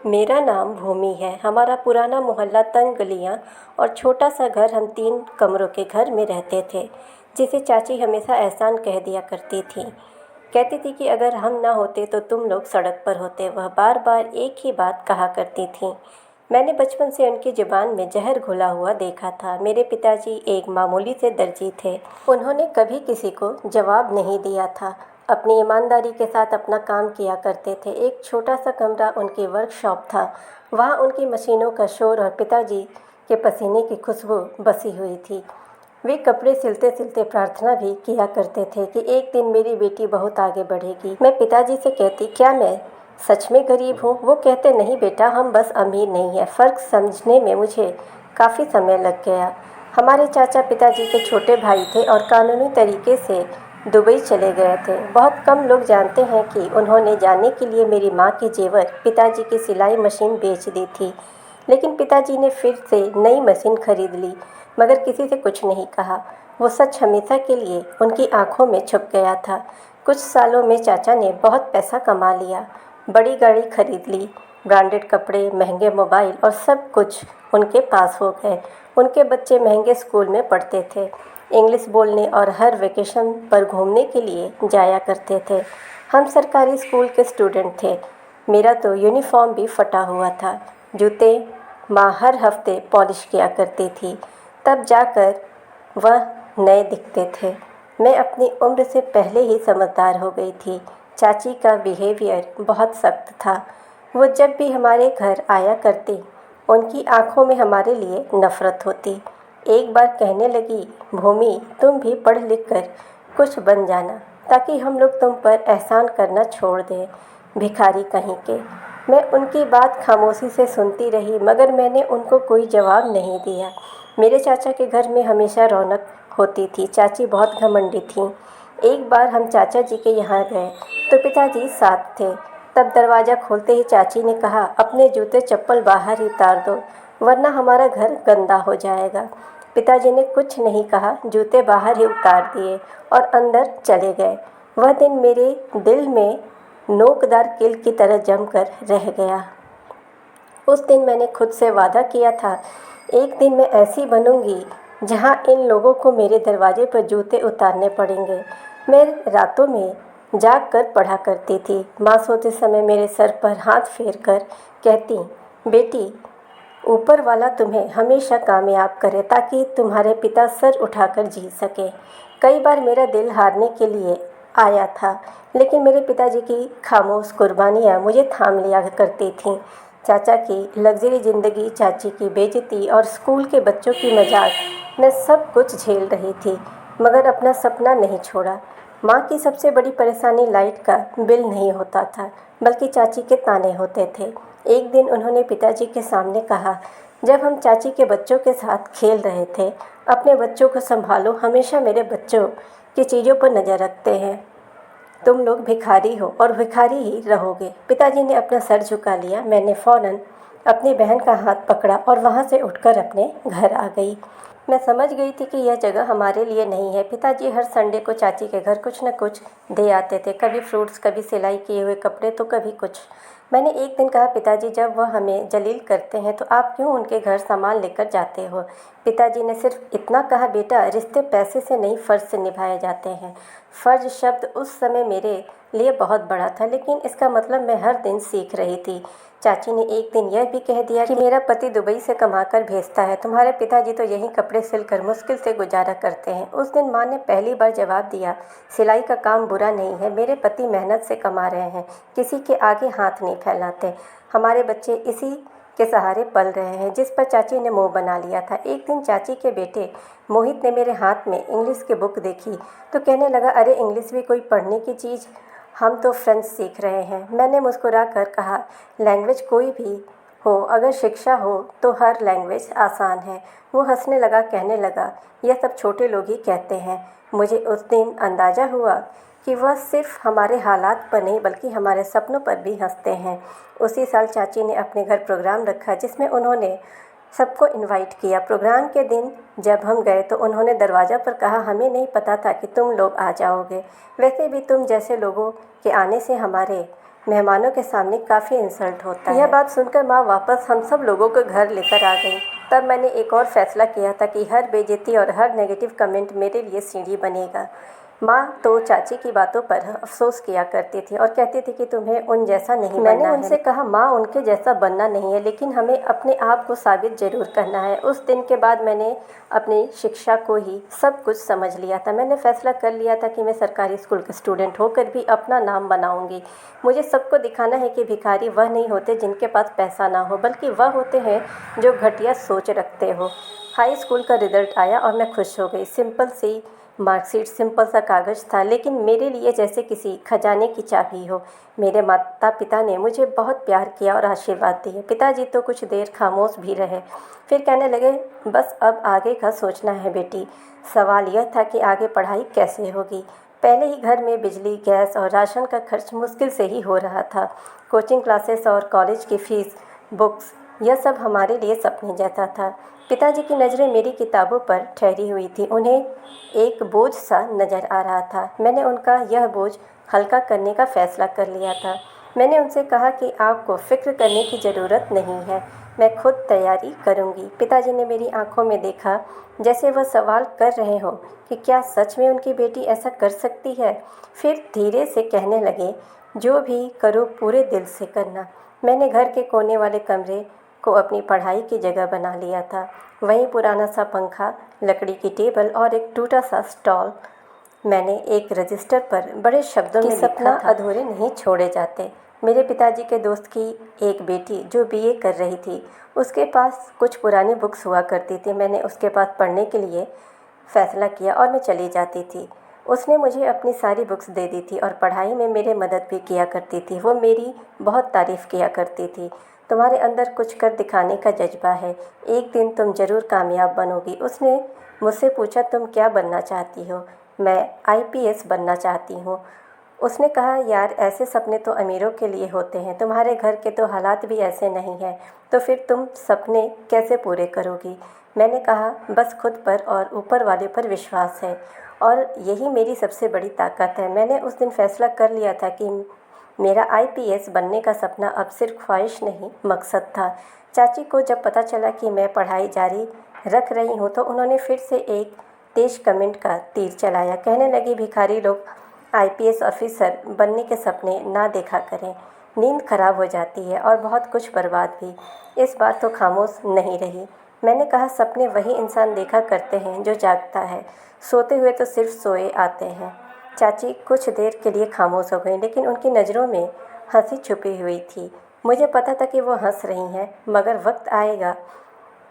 मेरा नाम भूमि है। हमारा पुराना मोहल्ला, तंग गलियाँ और छोटा सा घर, हम 3 कमरों के घर में रहते थे, जिसे चाची हमेशा एहसान कह दिया करती थी। कहती थी कि अगर हम ना होते तो तुम लोग सड़क पर होते। वह बार बार एक ही बात कहा करती थी। मैंने बचपन से उनकी ज़ुबान में ज़हर घुला हुआ देखा था। मेरे पिताजी एक मामूली से दर्जी थे। उन्होंने कभी किसी को जवाब नहीं दिया था। अपनी ईमानदारी के साथ अपना काम किया करते थे। एक छोटा सा कमरा उनकी वर्कशॉप था। वहाँ उनकी मशीनों का शोर और पिताजी के पसीने की खुशबू बसी हुई थी। वे कपड़े सिलते सिलते प्रार्थना भी किया करते थे कि एक दिन मेरी बेटी बहुत आगे बढ़ेगी। मैं पिताजी से कहती, क्या मैं सच में गरीब हूँ? वो कहते, नहीं बेटा, हम बस अमीर नहीं हैं। फ़र्क समझने में मुझे काफ़ी समय लग गया। हमारे चाचा पिताजी के छोटे भाई थे और कानूनी तरीके से दुबई चले गए थे। बहुत कम लोग जानते हैं कि उन्होंने जाने के लिए मेरी माँ के जेवर, पिताजी की सिलाई मशीन बेच दी थी। लेकिन पिताजी ने फिर से नई मशीन खरीद ली, मगर किसी से कुछ नहीं कहा। वो सच हमेशा के लिए उनकी आंखों में छुप गया था। कुछ सालों में चाचा ने बहुत पैसा कमा लिया, बड़ी गाड़ी खरीद ली, ब्रांडेड कपड़े, महंगे मोबाइल और सब कुछ उनके पास हो गए। उनके बच्चे महंगे स्कूल में पढ़ते थे, इंग्लिश बोलने और हर वेकेशन पर घूमने के लिए जाया करते थे। हम सरकारी स्कूल के स्टूडेंट थे। मेरा तो यूनिफॉर्म भी फटा हुआ था। जूते माँ हर हफ्ते पॉलिश किया करती थी, तब जाकर वह नए दिखते थे। मैं अपनी उम्र से पहले ही समझदार हो गई थी। चाची का बिहेवियर बहुत सख्त था। वो जब भी हमारे घर आया करती, उनकी आंखों में हमारे लिए नफ़रत होती। एक बार कहने लगी, भूमि, तुम भी पढ़ लिख कर कुछ बन जाना, ताकि हम लोग तुम पर एहसान करना छोड़ दें, भिखारी कहीं के। मैं उनकी बात खामोशी से सुनती रही, मगर मैंने उनको कोई जवाब नहीं दिया। मेरे चाचा के घर में हमेशा रौनक होती थी। चाची बहुत घमंडी थीं। एक बार हम चाचा जी के यहाँ गए तो पिताजी साथ थे। तब दरवाज़ा खोलते ही चाची ने कहा, अपने जूते चप्पल बाहर ही उतार दो, वरना हमारा घर गंदा हो जाएगा। पिताजी ने कुछ नहीं कहा, जूते बाहर ही उतार दिए और अंदर चले गए। वह दिन मेरे दिल में नोकदार कील की तरह जमकर रह गया। उस दिन मैंने खुद से वादा किया था, एक दिन मैं ऐसी बनूंगी जहां इन लोगों को मेरे दरवाजे पर जूते उतारने पड़ेंगे। मैं रातों में जाग कर पढ़ा करती थी। माँ सोते समय मेरे सर पर हाथ फेर कर कहती, बेटी, ऊपर वाला तुम्हें हमेशा कामयाब करे, ताकि तुम्हारे पिता सर उठाकर जी सके। कई बार मेरा दिल हारने के लिए आया था, लेकिन मेरे पिताजी की खामोश कुर्बानियाँ मुझे थाम लिया करती थीं। चाचा की लग्जरी ज़िंदगी, चाची की बेइज्जती और स्कूल के बच्चों की मजाक, मैं सब कुछ झेल रही थी, मगर अपना सपना नहीं छोड़ा। माँ की सबसे बड़ी परेशानी लाइट का बिल नहीं होता था, बल्कि चाची के ताने होते थे। एक दिन उन्होंने पिताजी के सामने कहा, जब हम चाची के बच्चों के साथ खेल रहे थे, अपने बच्चों को संभालो, हमेशा मेरे बच्चों की चीज़ों पर नज़र रखते हैं। तुम लोग भिखारी हो और भिखारी ही रहोगे। पिताजी ने अपना सर झुका लिया। मैंने फ़ौरन अपनी बहन का हाथ पकड़ा और वहाँ से उठकर अपने घर आ गई। मैं समझ गई थी कि यह जगह हमारे लिए नहीं है। पिताजी हर संडे को चाची के घर कुछ न कुछ दे आते थे, कभी फ्रूट्स, कभी सिलाई किए हुए कपड़े, तो कभी कुछ। मैंने एक दिन कहा, पिताजी, जब वह हमें जलील करते हैं तो आप क्यों उनके घर सामान लेकर जाते हो? पिताजी ने सिर्फ इतना कहा, बेटा, रिश्ते पैसे से नहीं, फ़र्ज़ से निभाए जाते हैं। फ़र्ज़ शब्द उस समय मेरे लिए बहुत बड़ा था, लेकिन इसका मतलब मैं हर दिन सीख रही थी। चाची ने एक दिन यह भी कह दिया कि मेरा पति दुबई से कमाकर भेजता है, तुम्हारे पिताजी तो यहीं कपड़े सिलकर मुश्किल से गुजारा करते हैं। उस दिन माँ ने पहली बार जवाब दिया, सिलाई का काम बुरा नहीं है, मेरे पति मेहनत से कमा रहे हैं, किसी के आगे हाथ नहीं फैलाते। हमारे बच्चे इसी के सहारे पल रहे हैं। जिस पर चाची ने मुँह बना लिया था। एक दिन चाची के बेटे मोहित ने मेरे हाथ में इंग्लिश की बुक देखी तो कहने लगा, अरे, इंग्लिश भी कोई पढ़ने की चीज़, हम तो फ्रेंच सीख रहे हैं। मैंने मुस्कुरा कर कहा, लैंग्वेज कोई भी हो, अगर शिक्षा हो तो हर लैंग्वेज आसान है। वो हंसने लगा, कहने लगा, यह सब छोटे लोग ही कहते हैं। मुझे उस दिन अंदाज़ा हुआ कि वह सिर्फ हमारे हालात पर नहीं, बल्कि हमारे सपनों पर भी हंसते हैं। उसी साल चाची ने अपने घर प्रोग्राम रखा, जिसमें उन्होंने सबको इनवाइट किया। प्रोग्राम के दिन जब हम गए तो उन्होंने दरवाज़ा पर कहा, हमें नहीं पता था कि तुम लोग आ जाओगे। वैसे भी तुम जैसे लोगों के आने से हमारे मेहमानों के सामने काफ़ी इंसल्ट होता है। यह बात सुनकर माँ वापस हम सब लोगों को घर लेकर आ गई। तब मैंने एक और फैसला किया था कि हर बेइज्जती और हर नेगेटिव कमेंट मेरे लिए सीढ़ी बनेगा। माँ तो चाची की बातों पर अफसोस किया करती थी और कहती थी कि तुम्हें उन जैसा नहीं बनना है। मैंने उनसे कहा माँ उनके जैसा बनना नहीं है, लेकिन हमें अपने आप को साबित ज़रूर करना है। उस दिन के बाद मैंने अपनी शिक्षा को ही सब कुछ समझ लिया था। मैंने फैसला कर लिया था कि मैं सरकारी स्कूल के स्टूडेंट होकर भी अपना नाम बनाऊंगी। मुझे सबको दिखाना है कि भिखारी वह नहीं होते जिनके पास पैसा ना हो, बल्कि वह होते हैं जो घटिया सोच रखते हो। हाई स्कूल का रिज़ल्ट आया और मैं खुश हो गई। सिंपल सी मार्कशीट, सिंपल सा कागज़ था, लेकिन मेरे लिए जैसे किसी खजाने की चाबी हो। मेरे माता पिता ने मुझे बहुत प्यार किया और आशीर्वाद दिए। पिताजी तो कुछ देर खामोश भी रहे, फिर कहने लगे, बस अब आगे का सोचना है बेटी। सवाल यह था कि आगे पढ़ाई कैसे होगी। पहले ही घर में बिजली, गैस और राशन का खर्च मुश्किल से ही हो रहा था। कोचिंग क्लासेस और कॉलेज की फ़ीस, बुक्स, यह सब हमारे लिए सपने जैसा था। पिताजी की नज़रें मेरी किताबों पर ठहरी हुई थी। उन्हें एक बोझ सा नज़र आ रहा था। मैंने उनका यह बोझ हल्का करने का फ़ैसला कर लिया था। मैंने उनसे कहा कि आपको फ़िक्र करने की ज़रूरत नहीं है, मैं खुद तैयारी करूँगी। पिताजी ने मेरी आंखों में देखा, जैसे वह सवाल कर रहे हो कि क्या सच में उनकी बेटी ऐसा कर सकती है। फिर धीरे से कहने लगे, जो भी करो पूरे दिल से करना। मैंने घर के कोने वाले कमरे को अपनी पढ़ाई की जगह बना लिया था। वहीं पुराना सा पंखा, लकड़ी की टेबल और एक टूटा सा स्टॉल। मैंने एक रजिस्टर पर बड़े शब्दों में लिखा था, अधूरे नहीं छोड़े जाते। मेरे पिताजी के दोस्त की एक बेटी जो बीए कर रही थी, उसके पास कुछ पुरानी बुक्स हुआ करती थी। मैंने उसके पास पढ़ने के लिए फ़ैसला किया और मैं चली जाती थी। उसने मुझे अपनी सारी बुक्स दे दी थी और पढ़ाई में मेरे मदद भी किया करती थी। वो मेरी बहुत तारीफ़ किया करती थी। तुम्हारे अंदर कुछ कर दिखाने का जज्बा है, एक दिन तुम ज़रूर कामयाब बनोगी। उसने मुझसे पूछा, तुम क्या बनना चाहती हो। मैं आईपीएस बनना चाहती हूँ। उसने कहा, यार ऐसे सपने तो अमीरों के लिए होते हैं, तुम्हारे घर के तो हालात भी ऐसे नहीं हैं, तो फिर तुम सपने कैसे पूरे करोगी। मैंने कहा, बस खुद पर और ऊपर वाले पर विश्वास है और यही मेरी सबसे बड़ी ताकत है। मैंने उस दिन फैसला कर लिया था कि मेरा आईपीएस बनने का सपना अब सिर्फ ख्वाहिश नहीं, मकसद था। चाची को जब पता चला कि मैं पढ़ाई जारी रख रही हूँ तो उन्होंने फिर से एक तेज कमेंट का तीर चलाया। कहने लगी, भिखारी लोग आईपीएस ऑफिसर बनने के सपने ना देखा करें, नींद खराब हो जाती है और बहुत कुछ बर्बाद भी। इस बार तो खामोश नहीं रही। मैंने कहा, सपने वही इंसान देखा करते हैं जो जागता है, सोते हुए तो सिर्फ सोए आते हैं। चाची कुछ देर के लिए खामोश हो गई, लेकिन उनकी नज़रों में हंसी छुपी हुई थी। मुझे पता था कि वो हंस रही हैं, मगर वक्त आएगा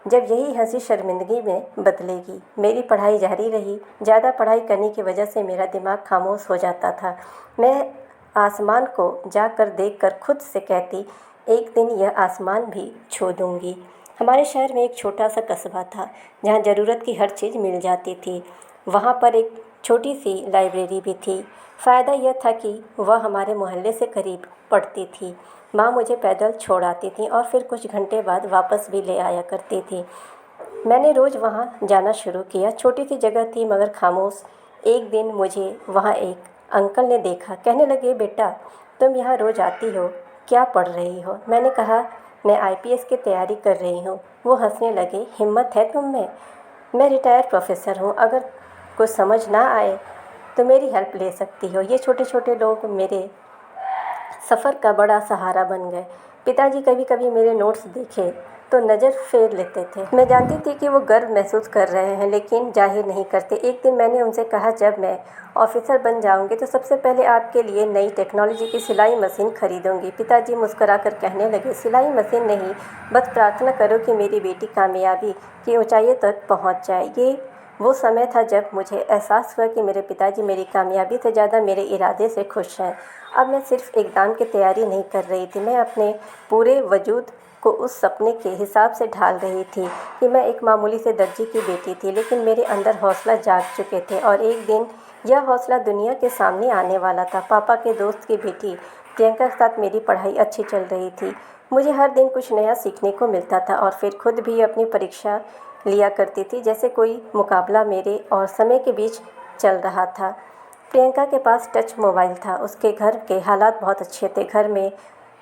जब यही हंसी शर्मिंदगी में बदलेगी। मेरी पढ़ाई जारी रही। ज़्यादा पढ़ाई करने की वजह से मेरा दिमाग खामोश हो जाता था। मैं आसमान को जाकर देखकर खुद से कहती, एक दिन यह आसमान भी छू दूँगी। हमारे शहर में एक छोटा सा कस्बा था जहाँ ज़रूरत की हर चीज़ मिल जाती थी। वहाँ पर एक छोटी सी लाइब्रेरी भी थी। फ़ायदा यह था कि वह हमारे मोहल्ले से करीब पड़ती थी। माँ मुझे पैदल छोड़ आती थी और फिर कुछ घंटे बाद वापस भी ले आया करती थी। मैंने रोज़ वहाँ जाना शुरू किया। छोटी सी जगह थी मगर खामोश। एक दिन मुझे वहाँ एक अंकल ने देखा। कहने लगे, बेटा तुम यहाँ रोज़ आती हो, क्या पढ़ रही हो। मैंने कहा, मैं आईपीएस की तैयारी कर रही हूँ। वो हंसने लगे, हिम्मत है तुम में। मैं रिटायर्ड प्रोफेसर हूँ, अगर कुछ समझ ना आए तो मेरी हेल्प ले सकती हो। ये छोटे छोटे लोग मेरे सफ़र का बड़ा सहारा बन गए। पिताजी कभी कभी मेरे नोट्स देखे तो नज़र फेर लेते थे। मैं जानती थी कि वो गर्व महसूस कर रहे हैं, लेकिन जाहिर नहीं करते। एक दिन मैंने उनसे कहा, जब मैं ऑफिसर बन जाऊंगी तो सबसे पहले आपके लिए नई टेक्नोलॉजी की सिलाई मशीन खरीदूंगी। पिताजी मुस्कुराकर कहने लगे, सिलाई मशीन नहीं, बस प्रार्थना करो कि मेरी बेटी कामयाबी की ऊंचाइयों तक पहुंच जाए। ये वो समय था जब मुझे एहसास हुआ कि मेरे पिताजी मेरी कामयाबी से ज़्यादा मेरे इरादे से खुश हैं। अब मैं सिर्फ एग्ज़ाम की तैयारी नहीं कर रही थी, मैं अपने पूरे वजूद को उस सपने के हिसाब से ढाल रही थी कि मैं एक मामूली से दर्जी की बेटी थी, लेकिन मेरे अंदर हौसला जाग चुके थे और एक दिन यह हौसला दुनिया के सामने आने वाला था। पापा के दोस्त की बेटी प्रियंका के साथ मेरी पढ़ाई अच्छी चल रही थी। मुझे हर दिन कुछ नया सीखने को मिलता था और फिर खुद भी अपनी परीक्षा लिया करती थी, जैसे कोई मुकाबला मेरे और समय के बीच चल रहा था। प्रियंका के पास टच मोबाइल था। उसके घर के हालात बहुत अच्छे थे, घर में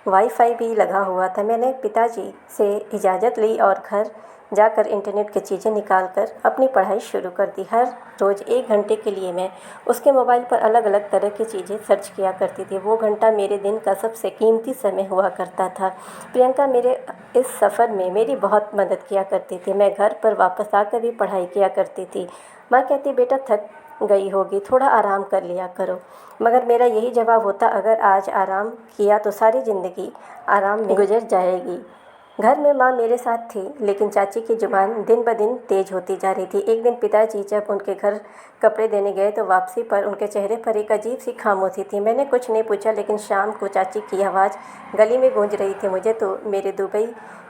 वाईफाई भी लगा हुआ था। मैंने पिताजी से इजाज़त ली और घर जाकर इंटरनेट की चीज़ें निकाल कर अपनी पढ़ाई शुरू कर दी। हर रोज़ 1 घंटे के लिए मैं उसके मोबाइल पर अलग अलग तरह की चीज़ें सर्च किया करती थी। वो घंटा मेरे दिन का सबसे कीमती समय हुआ करता था। प्रियंका मेरे इस सफ़र में मेरी बहुत मदद किया करती थी। मैं घर पर वापस आकर भी पढ़ाई किया करती थी। माँ कहती, बेटा थक गई होगी, थोड़ा आराम कर लिया करो। मगर मेरा यही जवाब होता, अगर आज आराम किया तो सारी ज़िंदगी आराम में गुजर जाएगी। घर में माँ मेरे साथ थी, लेकिन चाची की ज़ुबान दिन ब दिन तेज़ होती जा रही थी। एक दिन पिताजी जब उनके घर कपड़े देने गए तो वापसी पर उनके चेहरे पर एक अजीब सी खामोशी थी। मैंने कुछ नहीं पूछा, लेकिन शाम को चाची की आवाज़ गली में गूंज रही थी, मुझे तो मेरे दुबई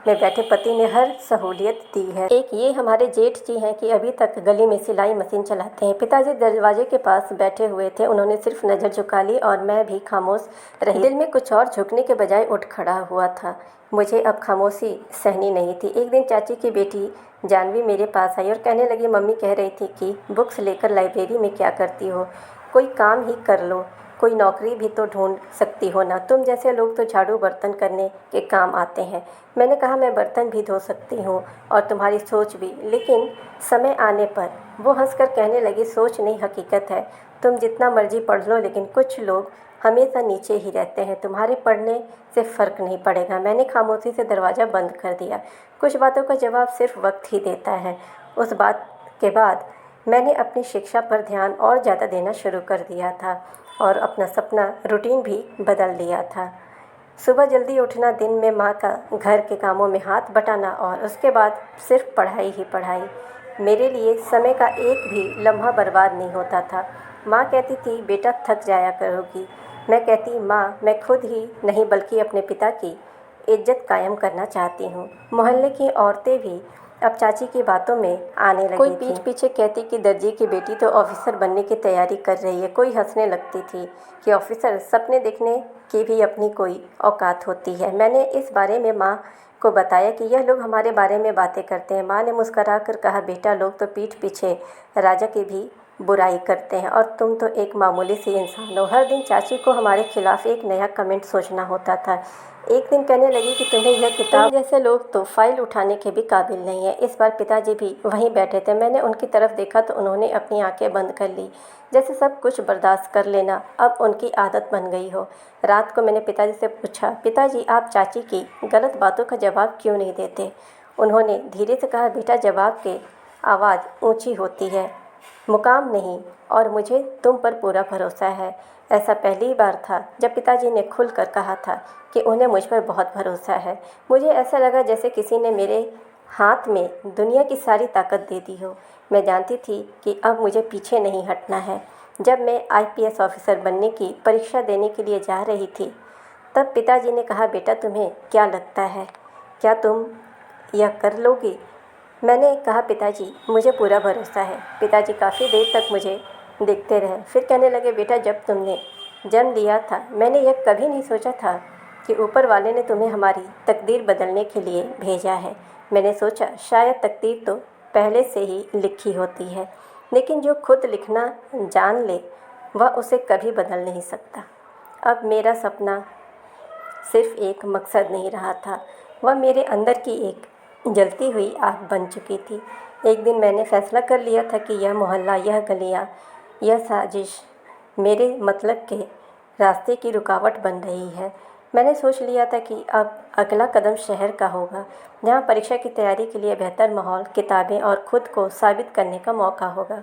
में बैठे पति ने हर सहूलियत दी है। एक ये हमारे जेठ जी हैं कि अभी तक गली में सिलाई मशीन चलाते हैं। पिताजी दरवाजे के पास बैठे हुए थे, उन्होंने सिर्फ नज़र झुका ली और मैं भी खामोश रही। दिल में कुछ और झुकने के बजाय उठ खड़ा हुआ था। मुझे अब खामोशी सहनी नहीं थी। एक दिन चाची की बेटी जानवी मेरे पास आई और कहने लगी, मम्मी कह रही थी कि बुक्स लेकर लाइब्रेरी में क्या करती हो, कोई काम ही कर लो, कोई नौकरी भी तो ढूंढ सकती हो ना, तुम जैसे लोग तो झाड़ू बर्तन करने के काम आते हैं। मैंने कहा, मैं बर्तन भी धो सकती हूँ और तुम्हारी सोच भी। लेकिन समय आने पर वो हंसकर कहने लगी, सोच नहीं हकीकत है। तुम जितना मर्जी पढ़ लो, लेकिन कुछ लोग हमेशा नीचे ही रहते हैं, तुम्हारे पढ़ने से फ़र्क नहीं पड़ेगा। मैंने खामोशी से दरवाज़ा बंद कर दिया। कुछ बातों का जवाब सिर्फ वक्त ही देता है। उस बात के बाद मैंने अपनी शिक्षा पर ध्यान और ज़्यादा देना शुरू कर दिया था और अपना सपना रूटीन भी बदल लिया था। सुबह जल्दी उठना, दिन में माँ का घर के कामों में हाथ बटाना और उसके बाद सिर्फ पढ़ाई ही पढ़ाई। मेरे लिए समय का एक भी लम्हा बर्बाद नहीं होता था। माँ कहती थी, बेटा थक जाया करोगी। मैं कहती, माँ मैं खुद ही नहीं बल्कि अपने पिता की इज्जत कायम करना चाहती हूँ। मोहल्ले की औरतें भी अब चाची की बातों में आने लगी। कोई पीठ पीछे कहती कि दर्जी की बेटी तो ऑफिसर बनने की तैयारी कर रही है। कोई हंसने लगती थी कि ऑफिसर सपने देखने की भी अपनी कोई औकात होती है। मैंने इस बारे में माँ को बताया कि यह लोग हमारे बारे में बातें करते हैं। माँ ने मुस्करा कर कहा, बेटा लोग तो पीठ पीछे राजा की भी बुराई करते हैं और तुम तो एक मामूली सी इंसान हो। हर दिन चाची को हमारे खिलाफ एक नया कमेंट सोचना होता था। एक दिन कहने लगी कि तुम्हें यह किताब जैसे लोग तो फाइल उठाने के भी काबिल नहीं है। इस बार पिताजी भी वहीं बैठे थे। मैंने उनकी तरफ देखा तो उन्होंने अपनी आंखें बंद कर ली, जैसे सब कुछ बर्दाश्त कर लेना अब उनकी आदत बन गई हो। रात को मैंने पिताजी से पूछा, पिताजी आप चाची की गलत बातों का जवाब क्यों नहीं देते? उन्होंने धीरे से कहा, बेटा जवाब की आवाज़ ऊँची होती है, मुकाम नहीं, और मुझे तुम पर पूरा भरोसा है। ऐसा पहली बार था जब पिताजी ने खुलकर कहा था कि उन्हें मुझ पर बहुत भरोसा है। मुझे ऐसा लगा जैसे किसी ने मेरे हाथ में दुनिया की सारी ताकत दे दी हो। मैं जानती थी कि अब मुझे पीछे नहीं हटना है। जब मैं आईपीएस ऑफिसर बनने की परीक्षा देने के लिए जा रही थी, तब पिताजी ने कहा, बेटा तुम्हें क्या लगता है, क्या तुम यह कर लोगी? मैंने कहा, पिताजी मुझे पूरा भरोसा है। पिताजी काफ़ी देर तक मुझे देखते रहे, फिर कहने लगे, बेटा जब तुमने जन्म लिया था मैंने यह कभी नहीं सोचा था कि ऊपर वाले ने तुम्हें हमारी तकदीर बदलने के लिए भेजा है। मैंने सोचा शायद तकदीर तो पहले से ही लिखी होती है, लेकिन जो खुद लिखना जान ले वह उसे कभी बदल नहीं सकता। अब मेरा सपना सिर्फ एक मकसद नहीं रहा था, वह मेरे अंदर की एक जलती हुई आग बन चुकी थी। एक दिन मैंने फैसला कर लिया था कि यह मोहल्ला, यह गलियाँ, यह साजिश मेरे मतलब के रास्ते की रुकावट बन रही है। मैंने सोच लिया था कि अब अगला कदम शहर का होगा, जहाँ परीक्षा की तैयारी के लिए बेहतर माहौल, किताबें और ख़ुद को साबित करने का मौका होगा।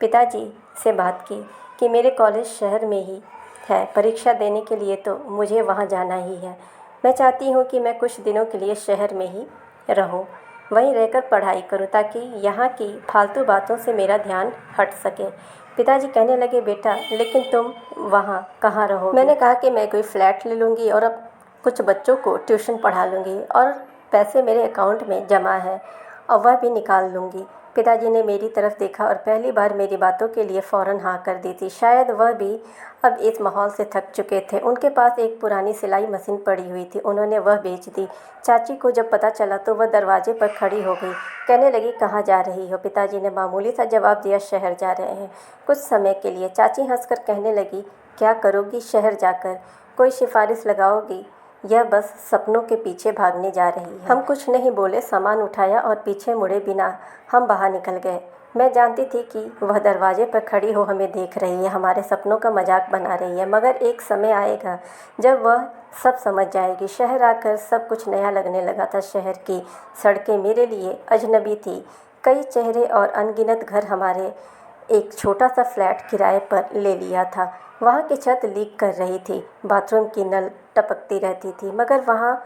पिताजी से बात की कि मेरे कॉलेज शहर में ही है, परीक्षा देने के लिए तो मुझे वहाँ जाना ही है। मैं चाहती हूँ कि मैं कुछ दिनों के लिए शहर में ही रहूँ, वहीं रहकर पढ़ाई करूँ, ताकि यहाँ की फालतू बातों से मेरा ध्यान हट सके। पिताजी कहने लगे, बेटा लेकिन तुम वहाँ कहाँ रहोगे? मैंने कहा कि मैं कोई फ्लैट ले लूँगी और अब कुछ बच्चों को ट्यूशन पढ़ा लूँगी और पैसे मेरे अकाउंट में जमा है और वह भी निकाल लूँगी। पिताजी ने मेरी तरफ देखा और पहली बार मेरी बातों के लिए फ़ौरन हाँ कर दी थी। शायद वह भी अब इस माहौल से थक चुके थे। उनके पास एक पुरानी सिलाई मशीन पड़ी हुई थी, उन्होंने वह बेच दी। चाची को जब पता चला तो वह दरवाजे पर खड़ी हो गई, कहने लगी, कहाँ जा रही हो? पिताजी ने मामूली सा जवाब दिया, शहर जा रहे हैं, कुछ समय के लिए। चाची हंसकर कहने लगी, क्या करोगी शहर जाकर? कोई सिफारिश लगाओगी? यह बस सपनों के पीछे भागने जा रही है। हम कुछ नहीं बोले, सामान उठाया और पीछे मुड़े बिना हम बाहर निकल गए। मैं जानती थी कि वह दरवाजे पर खड़ी हो हमें देख रही है, हमारे सपनों का मजाक बना रही है, मगर एक समय आएगा जब वह सब समझ जाएगी। शहर आकर सब कुछ नया लगने लगा था। शहर की सड़कें मेरे लिए अजनबी थी। कई चेहरे और अनगिनत घर। हमारे एक छोटा सा फ्लैट किराए पर ले लिया था। वहाँ की छत लीक कर रही थी, बाथरूम की नल टपकती रहती थी, मगर वहाँ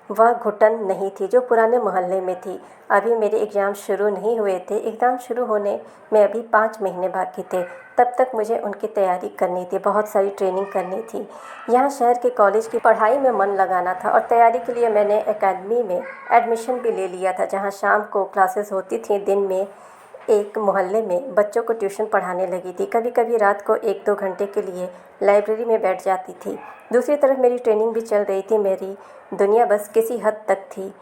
वह घुटन नहीं थी जो पुराने मोहल्ले में थी। अभी मेरे एग्ज़ाम शुरू नहीं हुए थे। एग्ज़ाम शुरू होने में अभी 5 महीने बाकी थे। तब तक मुझे उनकी तैयारी करनी थी, बहुत सारी ट्रेनिंग करनी थी। यहाँ शहर के कॉलेज की पढ़ाई में मन लगाना था और तैयारी के लिए मैंने एकेडमी में एडमिशन भी ले लिया था, जहाँ शाम को क्लासेस होती थी। दिन में एक मोहल्ले में बच्चों को ट्यूशन पढ़ाने लगी थी। कभी कभी रात को 1-2 घंटे के लिए लाइब्रेरी में बैठ जाती थी। दूसरी तरफ मेरी ट्रेनिंग भी चल रही थी। मेरी दुनिया बस किसी हद तक थी,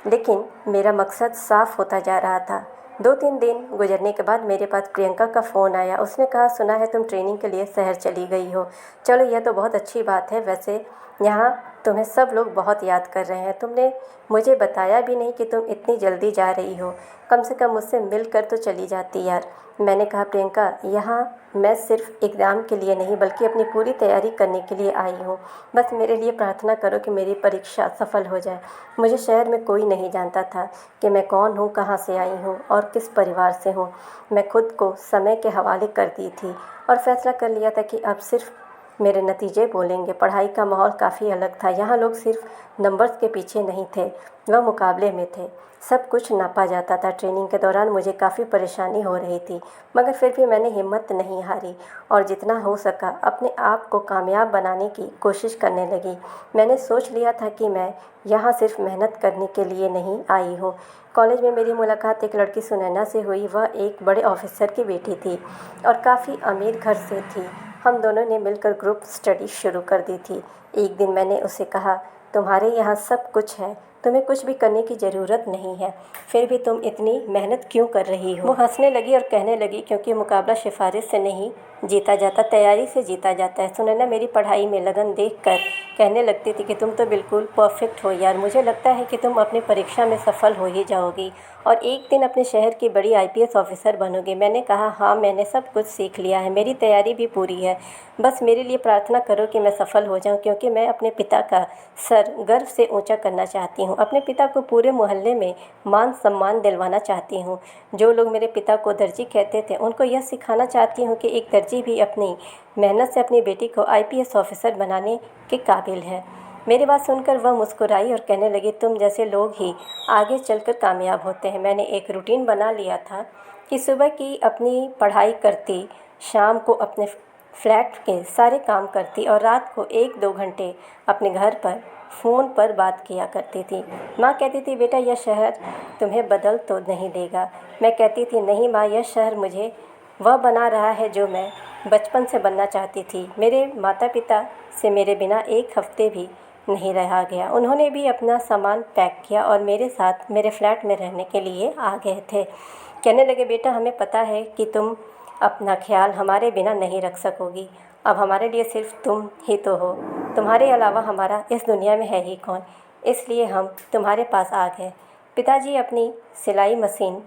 लेकिन मेरा मकसद साफ होता जा रहा था। 2-3 दिन गुजरने के बाद मेरे पास प्रियंका का फ़ोन आया। उसने कहा, सुना है तुम ट्रेनिंग के लिए शहर चली गई हो। चलो, यह तो बहुत अच्छी बात है। वैसे यहाँ तुम्हें सब लोग बहुत याद कर रहे हैं। तुमने मुझे बताया भी नहीं कि तुम इतनी जल्दी जा रही हो। कम से कम मुझसे मिल कर तो चली जाती यार। मैंने कहा, प्रियंका, यहाँ मैं सिर्फ एग्ज़ाम के लिए नहीं बल्कि अपनी पूरी तैयारी करने के लिए आई हूँ। बस मेरे लिए प्रार्थना करो कि मेरी परीक्षा सफल हो जाए। मुझे शहर में कोई नहीं जानता था कि मैं कौन हूँ, कहाँ से आई हूँ और किस परिवार से हूँ। मैं खुद को समय के हवाले कर दी थी और फैसला कर लिया था कि अब सिर्फ मेरे नतीजे बोलेंगे। पढ़ाई का माहौल काफ़ी अलग था। यहाँ लोग सिर्फ नंबर्स के पीछे नहीं थे, वह मुकाबले में थे। सब कुछ नापा जाता था। ट्रेनिंग के दौरान मुझे काफ़ी परेशानी हो रही थी, मगर फिर भी मैंने हिम्मत नहीं हारी और जितना हो सका अपने आप को कामयाब बनाने की कोशिश करने लगी। मैंने सोच लिया था कि मैं यहाँ सिर्फ मेहनत करने के लिए नहीं आई हूँ। कॉलेज में मेरी मुलाकात एक लड़की सुनैना से हुई। वह एक बड़े ऑफिसर की बेटी थी और काफ़ी अमीर घर से थी। हम दोनों ने मिलकर ग्रुप स्टडी शुरू कर दी थी। एक दिन मैंने उसे कहा, तुम्हारे यहाँ सब कुछ है, तुम्हें कुछ भी करने की ज़रूरत नहीं है, फिर भी तुम इतनी मेहनत क्यों कर रही हो? वो हंसने लगी और कहने लगी, क्योंकि मुकाबला सिफारिश से नहीं जीता जाता, तैयारी से जीता जाता है। सुनैना मेरी पढ़ाई में लगन देखकर कहने लगती थी कि तुम तो बिल्कुल परफेक्ट हो यार। मुझे लगता है कि तुम अपनी परीक्षा में सफल हो ही जाओगी और एक दिन अपने शहर की बड़ी आईपीएस ऑफिसर बनोगे। मैंने कहा, हाँ, मैंने सब कुछ सीख लिया है, मेरी तैयारी भी पूरी है। बस मेरे लिए प्रार्थना करो कि मैं सफल हो जाऊं, क्योंकि मैं अपने पिता का सर गर्व से ऊंचा करना चाहती हूं। अपने पिता को पूरे मोहल्ले में मान सम्मान दिलवाना चाहती हूं। जो लोग मेरे पिता को दर्जी कहते थे, उनको यह सिखाना चाहती हूं कि एक दर्जी भी अपनी मेहनत से अपनी बेटी को आईपीएस ऑफिसर बनाने के काबिल है। मेरी बात सुनकर वह मुस्कुराई और कहने लगी, तुम जैसे लोग ही आगे चलकर कामयाब होते हैं। मैंने एक रूटीन बना लिया था कि सुबह की अपनी पढ़ाई करती, शाम को अपने फ्लैट के सारे काम करती और रात को 1-2 घंटे अपने घर पर फ़ोन पर बात किया करती थी। माँ कहती थी, बेटा, यह शहर तुम्हें बदल तो नहीं देगा। मैं कहती थी, नहीं माँ, यह शहर मुझे वह बना रहा है जो मैं बचपन से बनना चाहती थी। मेरे माता पिता से मेरे बिना एक हफ्ते भी नहीं रहा गया। उन्होंने भी अपना सामान पैक किया और मेरे साथ मेरे फ्लैट में रहने के लिए आ गए थे। कहने लगे, बेटा, हमें पता है कि तुम अपना ख्याल हमारे बिना नहीं रख सकोगी। अब हमारे लिए सिर्फ तुम ही तो हो, तुम्हारे अलावा हमारा इस दुनिया में है ही कौन, इसलिए हम तुम्हारे पास आ गए। पिताजी अपनी सिलाई मशीन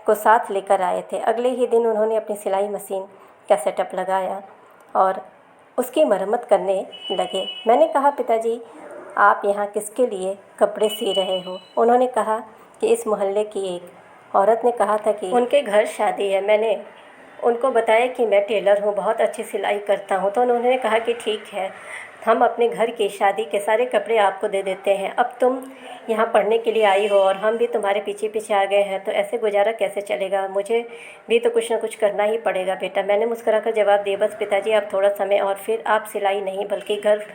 को साथ लेकर आए थे। अगले ही दिन उन्होंने अपनी सिलाई मशीन का सेटअप लगाया और उसकी मरम्मत करने लगे। मैंने कहा, पिताजी, आप यहाँ किसके लिए कपड़े सी रहे हो? उन्होंने कहा कि इस मोहल्ले की एक औरत ने कहा था कि उनके घर शादी है। मैंने उनको बताया कि मैं टेलर हूँ, बहुत अच्छी सिलाई करता हूँ। तो उन्होंने कहा कि ठीक है, हम अपने घर की शादी के सारे कपड़े आपको दे देते हैं। अब तुम यहाँ पढ़ने के लिए आई हो और हम भी तुम्हारे पीछे पीछे आ गए हैं, तो ऐसे गुजारा कैसे चलेगा? मुझे भी तो कुछ ना कुछ करना ही पड़ेगा बेटा। मैंने मुस्कुराकर जवाब दिया, बस पिताजी, आप थोड़ा समय और फिर आप सिलाई नहीं बल्कि घर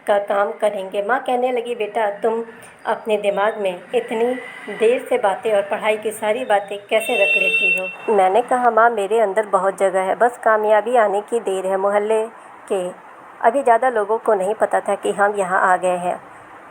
का काम करेंगे। माँ कहने लगी, बेटा तुम अपने दिमाग में इतनी देर से बातें और पढ़ाई की सारी बातें कैसे रख लेती हो। मैंने कहा, माँ मेरे अंदर बहुत जगह है, बस कामयाबी आने की देर है। मोहल्ले के अभी ज़्यादा लोगों को नहीं पता था कि हम यहाँ आ गए हैं।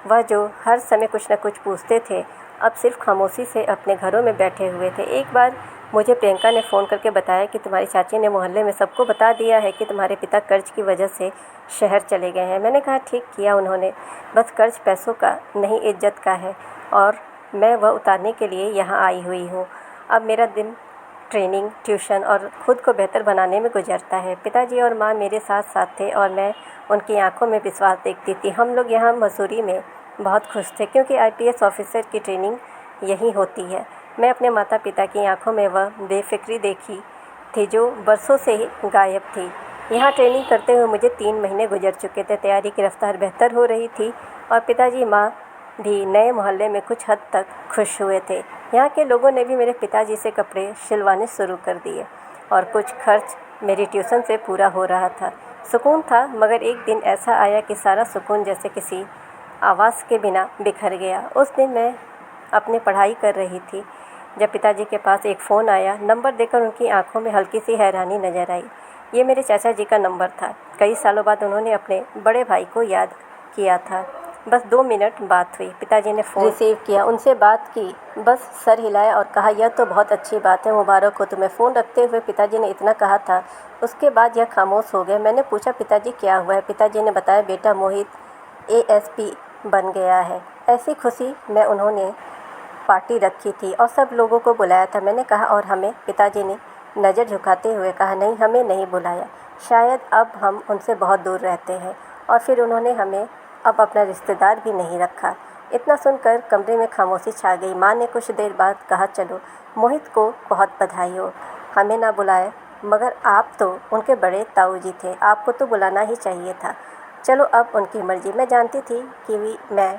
वह जो हर समय कुछ न कुछ पूछते थे, अब सिर्फ खामोशी से अपने घरों में बैठे हुए थे। एक बार मुझे प्रियंका ने फ़ोन करके बताया कि तुम्हारी चाची ने मोहल्ले में सबको बता दिया है कि तुम्हारे पिता कर्ज की वजह से शहर चले गए हैं। मैंने कहा, ठीक किया उन्होंने, बस कर्ज पैसों का नहीं इज्जत का है और मैं वह उतारने के लिए यहाँ आई हुई हूँ। अब मेरा दिन ट्रेनिंग, ट्यूशन और ख़ुद को बेहतर बनाने में गुजरता है। पिताजी और माँ मेरे साथ साथ थे और मैं उनकी आंखों में विश्वास देखती थी। हम लोग यहाँ मसूरी में बहुत खुश थे क्योंकि आईपीएस ऑफिसर की ट्रेनिंग यहीं होती है। मैं अपने माता पिता की आंखों में वह बेफिक्री देखी थी जो बरसों से ही गायब थी। यहाँ ट्रेनिंग करते हुए मुझे 3 महीने गुजर चुके थे। तैयारी की रफ्तार बेहतर हो रही थी और पिताजी माँ भी नए मोहल्ले में कुछ हद तक खुश हुए थे। यहाँ के लोगों ने भी मेरे पिताजी से कपड़े सिलवाने शुरू कर दिए और कुछ खर्च मेरी ट्यूशन से पूरा हो रहा था। सुकून था, मगर एक दिन ऐसा आया कि सारा सुकून जैसे किसी आवाज़ के बिना बिखर गया। उस दिन मैं अपनी पढ़ाई कर रही थी जब पिताजी के पास एक फ़ोन आया। नंबर देखकर उनकी आंखों में हल्की सी हैरानी नज़र आई। ये मेरे चाचा जी का नंबर था। कई सालों बाद उन्होंने अपने बड़े भाई को याद किया था। बस 2 मिनट बात हुई। पिताजी ने फ़ोन रिसीव किया, उनसे बात की, बस सर हिलाया और कहा, यह तो बहुत अच्छी बात है, मुबारक हो तुम्हें। फ़ोन रखते हुए पिताजी ने इतना कहा था, उसके बाद यह खामोश हो गए। मैंने पूछा, पिताजी क्या हुआ है? पिताजी ने बताया, बेटा मोहित एएसपी बन गया है। ऐसी खुशी में उन्होंने पार्टी रखी थी और सब लोगों को बुलाया था। मैंने कहा, और हमें? पिताजी ने नज़र झुकाते हुए कहा, नहीं, हमें नहीं बुलाया, शायद अब हम उनसे बहुत दूर रहते हैं। और फिर उन्होंने हमें अब अपना रिश्तेदार भी नहीं रखा। इतना सुनकर कमरे में खामोशी छा गई। माँ ने कुछ देर बाद कहा, चलो, मोहित को बहुत बधाई हो, हमें ना बुलाए, मगर आप तो उनके बड़े ताऊ जी थे, आपको तो बुलाना ही चाहिए था। चलो, अब उनकी मर्ज़ी। मैं जानती थी कि मैं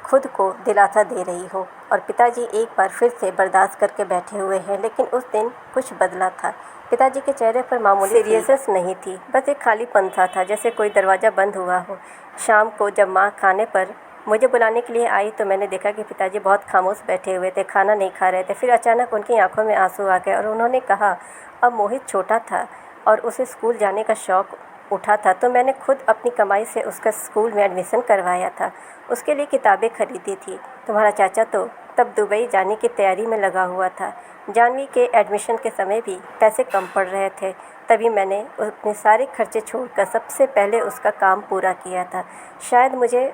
खुद को दिलासा दे रही हूँ और पिताजी एक बार फिर से बर्दाश्त करके बैठे हुए हैं, लेकिन उस दिन कुछ बदला था। पिताजी के चेहरे पर मामूली सीरियसनेस नहीं थी, बस एक खालीपन सा था, जैसे कोई दरवाज़ा बंद हुआ हो। शाम को जब माँ खाने पर मुझे बुलाने के लिए आई तो मैंने देखा कि पिताजी बहुत खामोश बैठे हुए थे, खाना नहीं खा रहे थे। फिर अचानक उनकी आंखों में आंसू आ गए और उन्होंने कहा, अब मोहित छोटा था और उसे स्कूल जाने का शौक़ उठा था, तो मैंने खुद अपनी कमाई से उसका स्कूल में एडमिशन करवाया था, उसके लिए किताबें खरीदी थी। तुम्हारा चाचा तो तब दुबई जाने की तैयारी में लगा हुआ था। जानवी के एडमिशन के समय भी पैसे कम पड़ रहे थे, तभी मैंने अपने सारे खर्चे छोड़कर सबसे पहले उसका काम पूरा किया था। शायद मुझे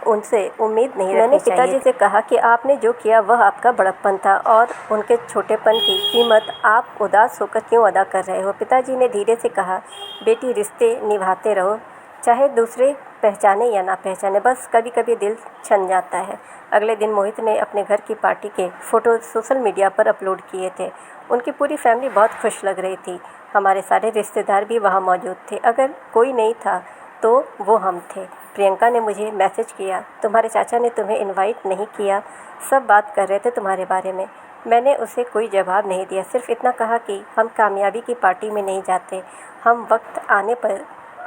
उनसे उम्मीद नहीं रखनी चाहिए। मैंने पिताजी से कहा कि आपने जो किया वह आपका बड़प्पन था और उनके छोटेपन की कीमत आप उदास होकर क्यों अदा कर रहे हो। पिताजी ने धीरे से कहा, बेटी, रिश्ते निभाते रहो, चाहे दूसरे पहचाने या ना पहचाने, बस कभी कभी दिल छन जाता है। अगले दिन मोहित ने अपने घर की पार्टी के फ़ोटो सोशल मीडिया पर अपलोड किए थे। उनकी पूरी फैमिली बहुत खुश लग रही थी। हमारे सारे रिश्तेदार भी वहाँ मौजूद थे। अगर कोई नहीं था तो वो हम थे। प्रियंका ने मुझे मैसेज किया, तुम्हारे चाचा ने तुम्हें इनवाइट नहीं किया, सब बात कर रहे थे तुम्हारे बारे में। मैंने उसे कोई जवाब नहीं दिया, सिर्फ इतना कहा कि हम कामयाबी की पार्टी में नहीं जाते, हम वक्त आने पर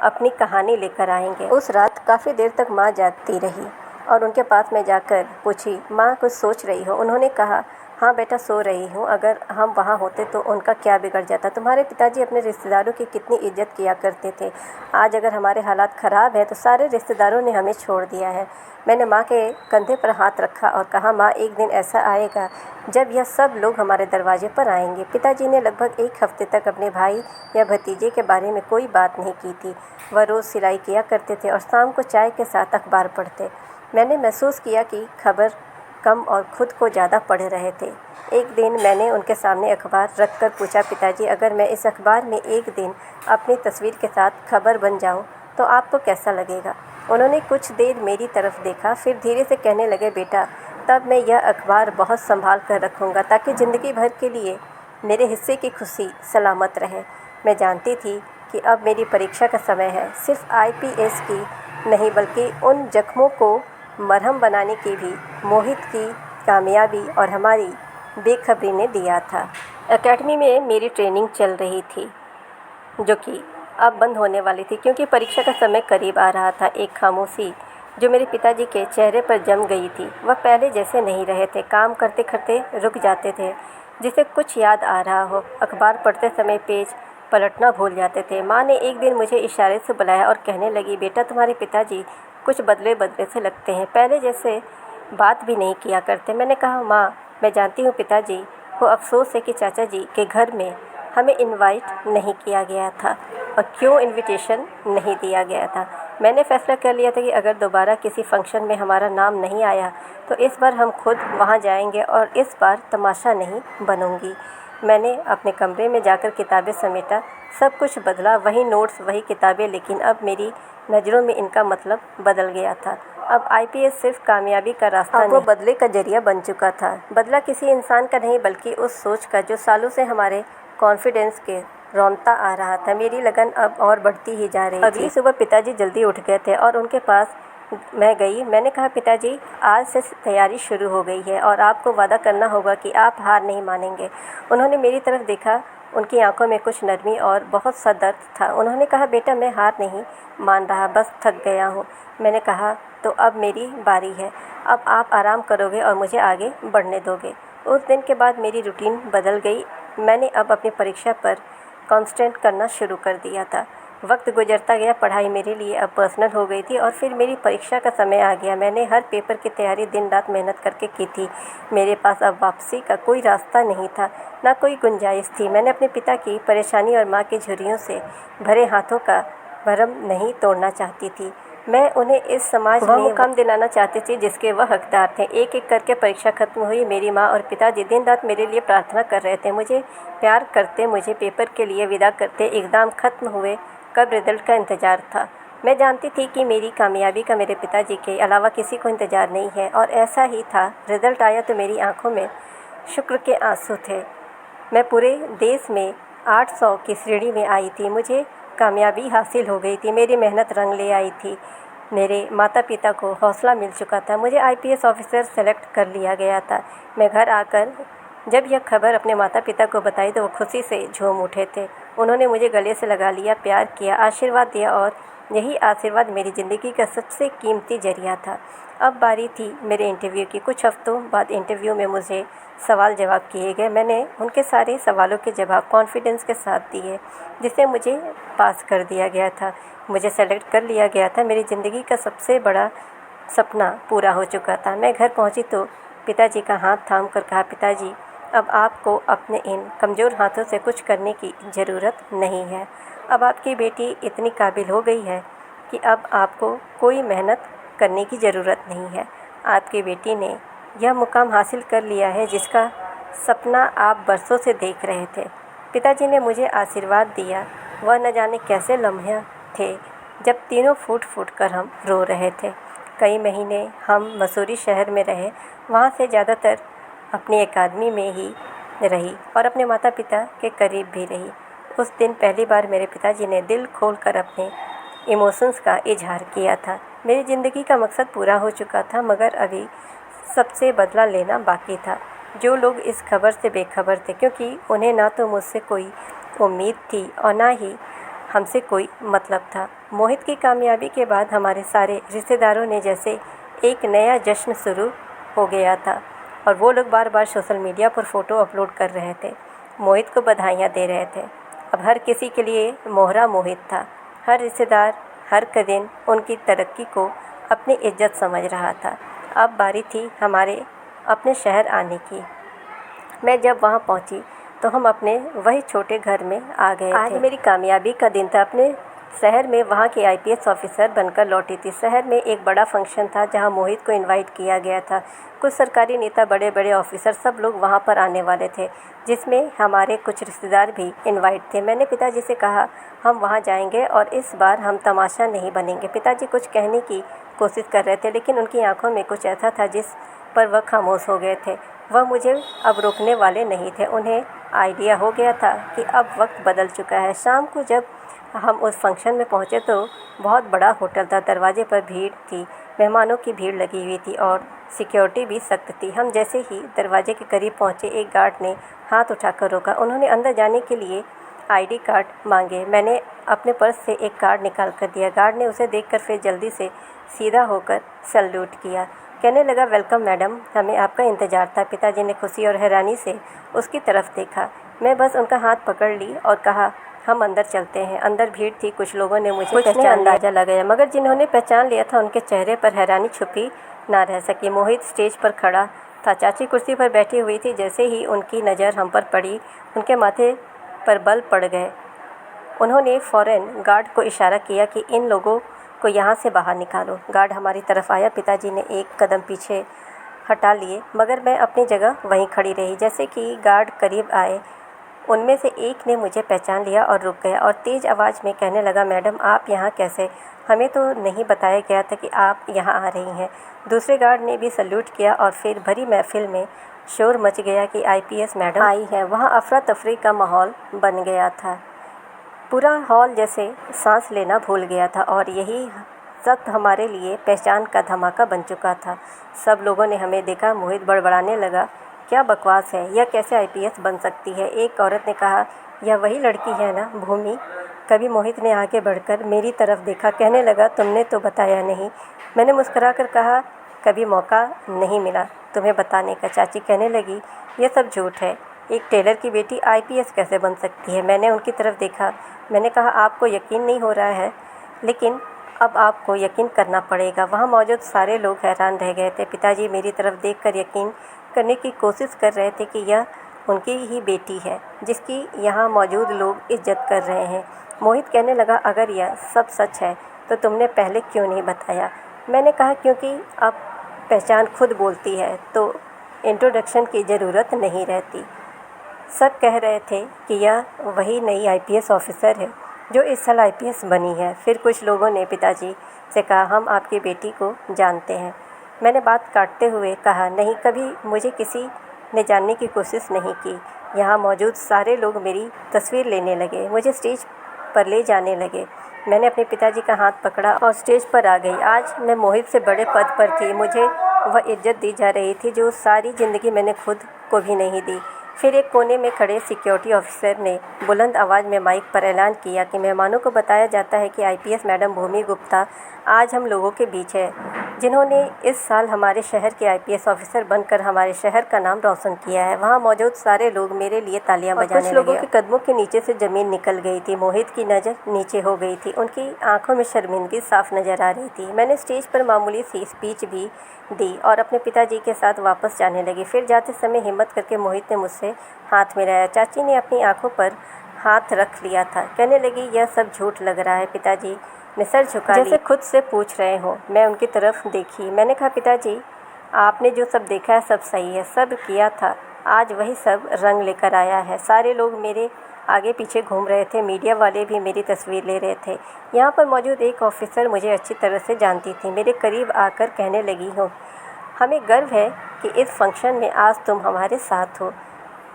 अपनी कहानी लेकर आएंगे। उस रात काफ़ी देर तक माँ जागती रही और उनके पास मैं जाकर पूछी, माँ कुछ सोच रही हो? उन्होंने कहा, हाँ बेटा, सो रही हूँ। अगर हम वहाँ होते तो उनका क्या बिगड़ जाता। तुम्हारे पिताजी अपने रिश्तेदारों की कितनी इज्जत किया करते थे। आज अगर हमारे हालात ख़राब हैं तो सारे रिश्तेदारों ने हमें छोड़ दिया है। मैंने माँ के कंधे पर हाथ रखा और कहा, माँ, एक दिन ऐसा आएगा जब यह सब लोग हमारे दरवाजे पर आएंगे। पिताजी ने लगभग 1 हफ्ते तक अपने भाई या भतीजे के बारे में कोई बात नहीं की थी। वह रोज़ सिलाई किया करते थे और शाम को चाय के साथ अखबार पढ़ते। मैंने महसूस किया कि खबर कम और खुद को ज़्यादा पढ़ रहे थे। एक दिन मैंने उनके सामने अखबार रख कर पूछा, पिताजी, अगर मैं इस अखबार में एक दिन अपनी तस्वीर के साथ खबर बन जाऊं तो आपको कैसा लगेगा? उन्होंने कुछ देर मेरी तरफ देखा, फिर धीरे से कहने लगे, बेटा, तब मैं यह अखबार बहुत संभाल कर रखूँगा ताकि ज़िंदगी भर के लिए मेरे हिस्से की खुशी सलामत रहे। मैं जानती थी कि अब मेरी परीक्षा का समय है, सिर्फ आईपीएस की नहीं बल्कि उन जख्मों को मरहम बनाने की भी मोहित की कामयाबी और हमारी बेखबरी ने दिया था। एकेडमी में मेरी ट्रेनिंग चल रही थी जो कि अब बंद होने वाली थी क्योंकि परीक्षा का समय करीब आ रहा था। एक खामोशी जो मेरे पिताजी के चेहरे पर जम गई थी। वह पहले जैसे नहीं रहे थे। काम करते करते रुक जाते थे, जिसे कुछ याद आ रहा हो। अखबार पढ़ते समय पेज पलटना भूल जाते थे। माँ ने एक दिन मुझे इशारे से बुलाया और कहने लगी, बेटा तुम्हारे पिताजी कुछ बदले बदले से लगते हैं, पहले जैसे बात भी नहीं किया करते। मैंने कहा, माँ मैं जानती हूँ पिताजी को अफसोस है कि चाचा जी के घर में हमें इनवाइट नहीं किया गया था और क्यों इनविटेशन नहीं दिया गया था। मैंने फैसला कर लिया था कि अगर दोबारा किसी फंक्शन में हमारा नाम नहीं आया तो इस बार हम खुद वहाँ जाएंगे और इस बार तमाशा नहीं बनूंगी। मैंने अपने कमरे में जाकर किताबें समेटा। सब कुछ बदला, वही नोट्स वही किताबें, लेकिन अब मेरी नज़रों में इनका मतलब बदल गया था। अब आईपीएस सिर्फ कामयाबी का रास्ता नहीं, वो बदले का जरिया बन चुका था। बदला किसी इंसान का नहीं बल्कि उस सोच का जो सालों से हमारे कॉन्फिडेंस के रौंदता आ रहा था। मेरी लगन अब और बढ़ती ही जा रही थी। अगली सुबह पिताजी जल्दी उठ गए थे और उनके पास मैं गई। मैंने कहा, पिताजी आज से तैयारी शुरू हो गई है और आपको वादा करना होगा कि आप हार नहीं मानेंगे। उन्होंने मेरी तरफ देखा। उनकी आंखों में कुछ नरमी और बहुत सा दर्द था। उन्होंने कहा, बेटा मैं हार नहीं मान रहा, बस थक गया हूँ। मैंने कहा, तो अब मेरी बारी है। अब आप आराम करोगे और मुझे आगे बढ़ने दोगे। उस दिन के बाद मेरी रूटीन बदल गई। मैंने अब अपनी परीक्षा पर कॉन्सेंट्रेट करना शुरू कर दिया था। वक्त गुजरता गया, पढ़ाई मेरे लिए अब पर्सनल हो गई थी और फिर मेरी परीक्षा का समय आ गया। मैंने हर पेपर की तैयारी दिन रात मेहनत करके की थी। मेरे पास अब वापसी का कोई रास्ता नहीं था, ना कोई गुंजाइश थी। मैंने अपने पिता की परेशानी और माँ की झुर्रियों से भरे हाथों का भरम नहीं तोड़ना चाहती थी। मैं उन्हें इस समाज में मुकाम दिलाना चाहती थी जिसके वह हकदार थे। एक एक करके परीक्षा खत्म हुई। मेरी माँ और पिताजी दिन रात मेरे लिए प्रार्थना कर रहे थे, मुझे प्यार करते, मुझे पेपर के लिए विदा करते। एग्ज़ाम खत्म हुए, कब रिज़ल्ट का इंतज़ार था। मैं जानती थी कि मेरी कामयाबी का मेरे पिताजी के अलावा किसी को इंतज़ार नहीं है और ऐसा ही था। रिज़ल्ट आया तो मेरी आंखों में शुक्र के आंसू थे। मैं पूरे देश में 800 की श्रेणी में आई थी। मुझे कामयाबी हासिल हो गई थी। मेरी मेहनत रंग ले आई थी। मेरे माता पिता को हौसला मिल चुका था। मुझे आईपीएस ऑफिसर सेलेक्ट कर लिया गया था। मैं घर आकर जब यह खबर अपने माता पिता को बताई तो वो खुशी से झूम उठे थे। उन्होंने मुझे गले से लगा लिया, प्यार किया, आशीर्वाद दिया और यही आशीर्वाद मेरी ज़िंदगी का सबसे कीमती जरिया था। अब बारी थी मेरे इंटरव्यू की। कुछ हफ्तों बाद इंटरव्यू में मुझे सवाल जवाब किए गए। मैंने उनके सारे सवालों के जवाब कॉन्फिडेंस के साथ दिए, जिससे मुझे पास कर दिया गया था। मुझे सेलेक्ट कर लिया गया था। मेरी ज़िंदगी का सबसे बड़ा सपना पूरा हो चुका था। मैं घर पहुंची तो पिताजी का हाथ थाम कर कहा, पिताजी अब आपको अपने इन कमज़ोर हाथों से कुछ करने की ज़रूरत नहीं है। अब आपकी बेटी इतनी काबिल हो गई है कि अब आपको कोई मेहनत करने की ज़रूरत नहीं है। आपकी बेटी ने यह मुकाम हासिल कर लिया है जिसका सपना आप बरसों से देख रहे थे। पिताजी ने मुझे आशीर्वाद दिया। वह न जाने कैसे लम्हे थे जब तीनों फूट फूट कर हम रो रहे थे। कई महीने हम मसूरी शहर में रहे। वहाँ से ज़्यादातर अपनी अकादमी में ही रही और अपने माता पिता के करीब भी रही। उस दिन पहली बार मेरे पिताजी ने दिल खोलकर अपने इमोशंस का इजहार किया था। मेरी ज़िंदगी का मकसद पूरा हो चुका था, मगर अभी सबसे बदला लेना बाकी था। जो लोग इस खबर से बेखबर थे, क्योंकि उन्हें ना तो मुझसे कोई उम्मीद थी और ना ही हमसे कोई मतलब था। मोहित की कामयाबी के बाद हमारे सारे रिश्तेदारों ने जैसे एक नया जश्न शुरू हो गया था और वो लोग बार बार सोशल मीडिया पर फ़ोटो अपलोड कर रहे थे, मोहित को बधाइयाँ दे रहे थे। अब हर किसी के लिए मोहरा मोहित था। हर रिश्तेदार हर दिन उनकी तरक्की को अपनी इज्जत समझ रहा था। अब बारी थी हमारे अपने शहर आने की। मैं जब वहाँ पहुँची तो हम अपने वही छोटे घर में आ गए थे। आज मेरी कामयाबी का दिन था। अपने शहर में वहाँ के आईपीएस ऑफिसर बनकर लौटी थी। शहर में एक बड़ा फंक्शन था जहाँ मोहित को इनवाइट किया गया था। कुछ सरकारी नेता, बड़े बड़े ऑफिसर, सब लोग वहाँ पर आने वाले थे, जिसमें हमारे कुछ रिश्तेदार भी इनवाइट थे। मैंने पिताजी से कहा, हम वहाँ जाएंगे और इस बार हम तमाशा नहीं बनेंगे। पिताजी कुछ कहने की कोशिश कर रहे थे, लेकिन उनकी आंखों में कुछ ऐसा था जिस पर वह खामोश हो गए थे। वह मुझे अब रोकने वाले नहीं थे। उन्हें आइडिया हो गया था कि अब वक्त बदल चुका है। शाम को जब हम उस फंक्शन में पहुंचे तो बहुत बड़ा होटल था। दरवाजे पर भीड़ थी, मेहमानों की भीड़ लगी हुई थी और सिक्योरिटी भी सख्त थी। हम जैसे ही दरवाजे के करीब पहुंचे, एक गार्ड ने हाथ उठाकर रोका। उन्होंने अंदर जाने के लिए आईडी कार्ड मांगे। मैंने अपने पर्स से एक कार्ड निकाल कर दिया। गार्ड ने उसे देखकर फिर जल्दी से सीधा होकर सैल्यूट किया। कहने लगा, वेलकम मैडम, हमें आपका इंतज़ार था। पिताजी ने खुशी और हैरानी से उसकी तरफ देखा। मैं बस उनका हाथ पकड़ ली और कहा, हम अंदर चलते हैं। अंदर भीड़ थी, कुछ लोगों ने मुझे पहचान अंदाज़ा लगाया, मगर जिन्होंने पहचान लिया था उनके चेहरे पर हैरानी छुपी ना रह सकी। मोहित स्टेज पर खड़ा था, चाची कुर्सी पर बैठी हुई थी। जैसे ही उनकी नज़र हम पर पड़ी, उनके माथे पर बल पड़ गए। उन्होंने फ़ौरन गार्ड को इशारा किया कि इन लोगों को यहाँ से बाहर निकालो। गार्ड हमारी तरफ आया। पिताजी ने एक कदम पीछे हटा लिए, मगर मैं अपनी जगह वहीं खड़ी रही। जैसे कि गार्ड करीब आए, उनमें से एक ने मुझे पहचान लिया और रुक गया और तेज़ आवाज़ में कहने लगा, मैडम आप यहाँ कैसे? हमें तो नहीं बताया गया था कि आप यहाँ आ रही हैं। दूसरे गार्ड ने भी सल्यूट किया और फिर भरी महफिल में शोर मच गया कि आईपीएस मैडम आई हैं। वहाँ अफरा तफरी का माहौल बन गया था। पूरा हॉल जैसे सांस लेना भूल गया था और यही सब हमारे लिए पहचान का धमाका बन चुका था। सब लोगों ने हमें देखा। मोहित बड़बड़ाने लगा, क्या बकवास है, यह कैसे आईपीएस बन सकती है? एक औरत ने कहा, यह वही लड़की है ना, भूमि? कभी मोहित ने आगे बढ़कर मेरी तरफ देखा, कहने लगा, तुमने तो बताया नहीं। मैंने मुस्कुराकर कहा, कभी मौका नहीं मिला तुम्हें बताने का। चाची कहने लगी, यह सब झूठ है, एक टेलर की बेटी आईपीएस कैसे बन सकती है? मैंने उनकी तरफ देखा। मैंने कहा, आपको यकीन नहीं हो रहा है, लेकिन अब आपको यकीन करना पड़ेगा। वहाँ मौजूद सारे लोग हैरान रह गए थे। पिताजी मेरी तरफ देखकर यकीन करने की कोशिश कर रहे थे कि यह उनकी ही बेटी है, जिसकी यहाँ मौजूद लोग इज्जत कर रहे हैं। मोहित कहने लगा, अगर यह सब सच है तो तुमने पहले क्यों नहीं बताया? मैंने कहा, क्योंकि अब पहचान खुद बोलती है तो इंट्रोडक्शन की ज़रूरत नहीं रहती। सब कह रहे थे कि यह वही नई आईपीएस ऑफिसर है जो इस साल आईपीएस बनी है। फिर कुछ लोगों ने पिताजी से कहा, हम आपकी बेटी को जानते हैं। मैंने बात काटते हुए कहा, नहीं, कभी मुझे किसी ने जानने की कोशिश नहीं की। यहाँ मौजूद सारे लोग मेरी तस्वीर लेने लगे, मुझे स्टेज पर ले जाने लगे। मैंने अपने पिताजी का हाथ पकड़ा और स्टेज पर आ गई। आज मैं मोहित से बड़े पद पर थी। मुझे वह इज्जत दी जा रही थी जो सारी ज़िंदगी मैंने खुद को भी नहीं दी। फिर एक कोने में खड़े सिक्योरिटी ऑफिसर ने बुलंद आवाज़ में माइक पर ऐलान किया कि मेहमानों को बताया जाता है कि आईपीएस मैडम भूमि गुप्ता आज हम लोगों के बीच है, जिन्होंने इस साल हमारे शहर के आईपीएस ऑफिसर बनकर हमारे शहर का नाम रोशन किया है। वहाँ मौजूद सारे लोग मेरे लिए तालियां बजाने लगे। कुछ लोगों के कदमों के नीचे से ज़मीन निकल गई थी। मोहित की नज़र नीचे हो गई थी, उनकी आंखों में शर्मिंदगी साफ नज़र आ रही थी। मैंने स्टेज पर मामूली सी स्पीच भी दी और अपने पिताजी के साथ वापस जाने लगी। फिर जाते समय हिम्मत करके मोहित ने मुझसे हाथ मिलाया। चाची ने अपनी आंखों पर हाथ रख लिया था, कहने लगी, यह सब झूठ लग रहा है। पिताजी ने सर झुका जैसे खुद से पूछ रहे हो। मैं उनकी तरफ देखी। मैंने कहा, पिताजी आपने जो सब देखा है सब सही है, सब किया था, आज वही सब रंग लेकर आया है। सारे लोग मेरे आगे पीछे घूम रहे थे, मीडिया वाले भी मेरी तस्वीर ले रहे थे। यहाँ पर मौजूद एक ऑफिसर मुझे अच्छी तरह से जानती थी। मेरे करीब आकर कहने लगी, हो हमें गर्व है कि इस फंक्शन में आज तुम हमारे साथ हो।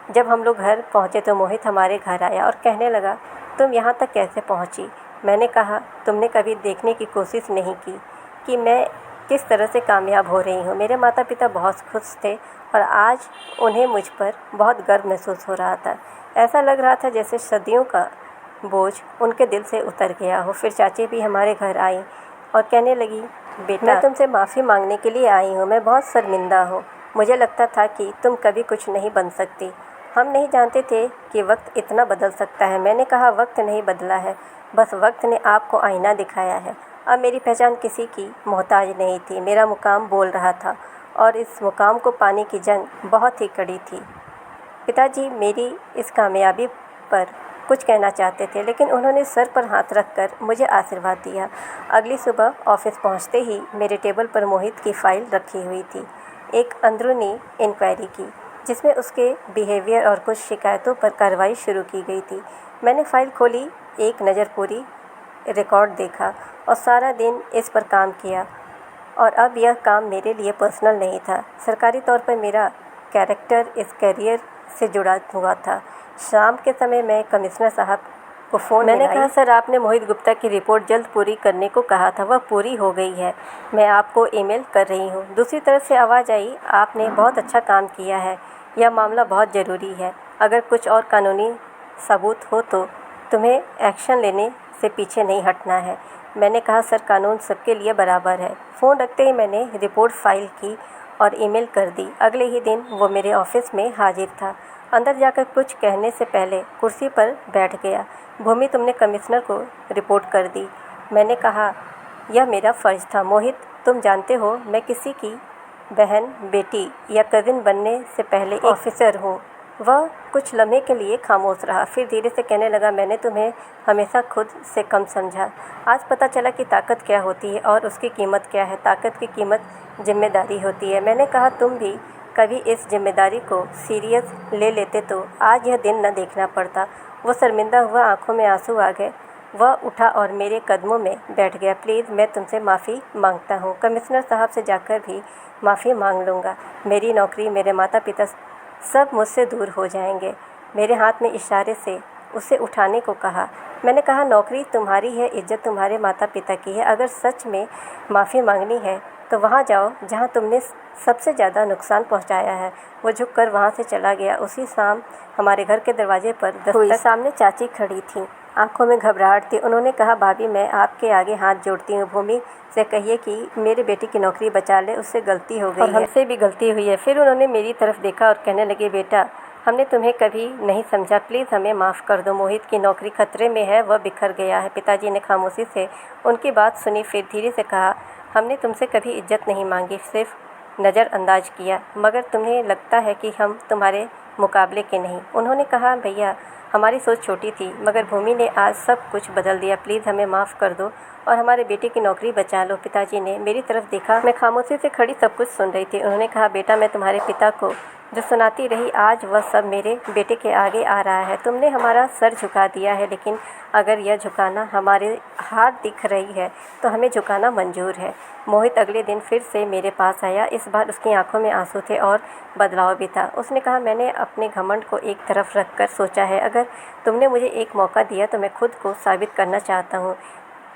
जब हम लोग घर पहुँचे तो मोहित हमारे घर आया और कहने लगा, तुम यहाँ तक कैसे पहुँची? मैंने कहा, तुमने कभी देखने की कोशिश नहीं की कि मैं किस तरह से कामयाब हो रही हूँ। मेरे माता पिता बहुत खुश थे और आज उन्हें मुझ पर बहुत गर्व महसूस हो रहा था। ऐसा लग रहा था जैसे सदियों का बोझ उनके दिल से उतर गया हो। फिर चाची भी हमारे घर आई और कहने लगी, बेटा मैं तुमसे माफ़ी मांगने के लिए आई हूँ, मैं बहुत शर्मिंदा हूँ। मुझे लगता था कि तुम कभी कुछ नहीं बन सकती। हम नहीं जानते थे कि वक्त इतना बदल सकता है। मैंने कहा, वक्त नहीं बदला है, बस वक्त ने आपको आईना दिखाया है। अब मेरी पहचान किसी की मोहताज नहीं थी। मेरा मुकाम बोल रहा था और इस मुकाम को पाने की जंग बहुत ही कड़ी थी। पिताजी मेरी इस कामयाबी पर कुछ कहना चाहते थे, लेकिन उन्होंने सर पर हाथ रखकर मुझे आशीर्वाद दिया। अगली सुबह ऑफिस पहुंचते ही मेरे टेबल पर मोहित की फ़ाइल रखी हुई थी, एक अंदरूनी इंक्वायरी की, जिसमें उसके बिहेवियर और कुछ शिकायतों पर कार्रवाई शुरू की गई थी। मैंने फ़ाइल खोली, एक नज़र पूरी रिकॉर्ड देखा और सारा दिन इस पर काम किया। और अब यह काम मेरे लिए पर्सनल नहीं था, सरकारी तौर पर मेरा कैरेक्टर इस करियर से जुड़ा हुआ था। शाम के समय मैं कमिश्नर साहब को फ़ोन मैंने कहा, सर आपने मोहित गुप्ता की रिपोर्ट जल्द पूरी करने को कहा था, वह पूरी हो गई है, मैं आपको ईमेल कर रही हूँ। दूसरी तरफ से आवाज़ आई, आपने बहुत अच्छा काम किया है, यह मामला बहुत ज़रूरी है, अगर कुछ और कानूनी सबूत हो तो तुम्हें एक्शन लेने से पीछे नहीं हटना है। मैंने कहा सर, कानून सबके लिए बराबर है। फ़ोन रखते ही मैंने रिपोर्ट फाइल की और ईमेल कर दी। अगले ही दिन वो मेरे ऑफिस में हाजिर था। अंदर जाकर कुछ कहने से पहले कुर्सी पर बैठ गया। भूमि, तुमने कमिश्नर को रिपोर्ट कर दी। मैंने कहा, यह मेरा फ़र्ज़ था। मोहित, तुम जानते हो मैं किसी की बहन, बेटी या कज़िन बनने से पहले एक ऑफिसर हूँ। वह कुछ लम्हे के लिए खामोश रहा, फिर धीरे से कहने लगा, मैंने तुम्हें हमेशा खुद से कम समझा। आज पता चला कि ताकत क्या होती है और उसकी कीमत क्या है। ताकत की कीमत जिम्मेदारी होती है। मैंने कहा, तुम भी कभी इस जिम्मेदारी को सीरियस ले लेते तो आज यह दिन न देखना पड़ता। वो शर्मिंदा हुआ, आंखों में आंसू आ गए। वह उठा और मेरे कदमों में बैठ गया। प्लीज़, मैं तुमसे माफ़ी मांगता हूँ। कमिश्नर साहब से जाकर भी माफ़ी मांग लूँगा। मेरी नौकरी, मेरे माता पिता सब मुझसे दूर हो जाएंगे। मेरे हाथ में इशारे से उसे उठाने को कहा। मैंने कहा, नौकरी तुम्हारी है, इज्जत तुम्हारे माता पिता की है। अगर सच में माफ़ी मांगनी है तो वहाँ जाओ जहाँ तुमने सबसे ज़्यादा नुकसान पहुँचाया है। वो झुककर वहाँ से चला गया। उसी शाम हमारे घर के दरवाजे पर दस्तक। सामने चाची खड़ी थीं, आंखों में घबराहट थी। उन्होंने कहा, भाभी, मैं आपके आगे हाथ जोड़ती हूँ। भूमि से कहिए कि मेरे बेटे की नौकरी बचा ले, उससे गलती हो गई है और हमसे भी गलती हुई है। फिर उन्होंने मेरी तरफ देखा और कहने लगे, बेटा, हमने तुम्हें कभी नहीं समझा। प्लीज़ हमें माफ़ कर दो। मोहित की नौकरी खतरे में है, वह बिखर गया है। पिताजी ने खामोशी से उनकी बात सुनी, फिर धीरे से कहा, हमने तुमसे कभी इज्जत नहीं मांगी, सिर्फ नज़रअंदाज किया। मगर तुम्हें लगता है कि हम तुम्हारे मुकाबले के नहीं। उन्होंने कहा, भैया, हमारी सोच छोटी थी, मगर भूमि ने आज सब कुछ बदल दिया। प्लीज़ हमें माफ़ कर दो और हमारे बेटे की नौकरी बचा लो। पिताजी ने मेरी तरफ देखा। मैं खामोशी से खड़ी सब कुछ सुन रही थी। उन्होंने कहा, बेटा, मैं तुम्हारे पिता को जो सुनाती रही, आज वह सब मेरे बेटे के आगे आ रहा है। तुमने हमारा सर झुका दिया है, लेकिन अगर यह झुकाना हमारे हार दिख रही है तो हमें झुकाना मंजूर है। मोहित अगले दिन फिर से मेरे पास आया। इस बार उसकी आंखों में आंसू थे और बदलाव भी था। उसने कहा, मैंने अपने घमंड को एक तरफ रखकर सोचा है, अगर तुमने मुझे एक मौका दिया तो मैं खुद को साबित करना चाहता हूँ।